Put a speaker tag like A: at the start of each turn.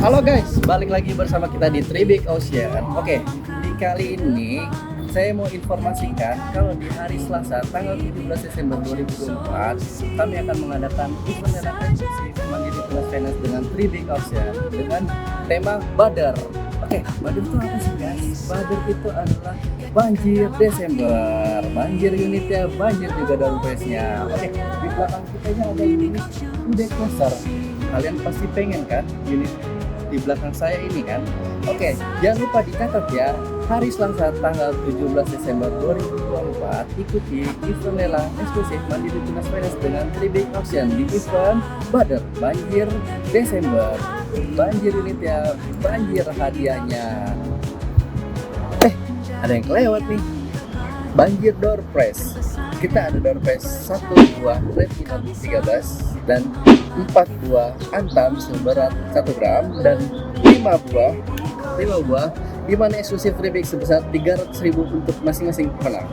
A: Halo guys, balik lagi bersama kita di Three Big Ocean. Oke, di kali ini saya mau informasikan kalau di hari Selasa tanggal 17 Desember 2024 kami akan mengadakan event lelang eksklusif Mandiri Plus Finance dengan Three Big Ocean dengan tema Badar. Oke, Badar itu apa sih guys? Badar itu adalah banjir Desember, banjir unitnya, banjir juga door prize-nya. Oke, di belakang kita ini ada unit Ude Cluster. Kalian pasti pengen kan unit di belakang saya ini kan? Oke, jangan lupa dicatat ya. Hari Selasa tanggal 17 Desember 2024 ikuti event lelang eksklusif Mandiri Tunas Finance dengan Three Big Auction di event Badar Banjir Desember. Banjir unitnya, banjir hadiahnya. Ada yang kelewat nih. Banjir door prize. Kita ada door prize 1 buah Redmi Note 13 dan 4 buah Antam seberat 1 gram dan 5 buah di mana eksklusif rebate sebesar 300.000 untuk masing-masing pemenang.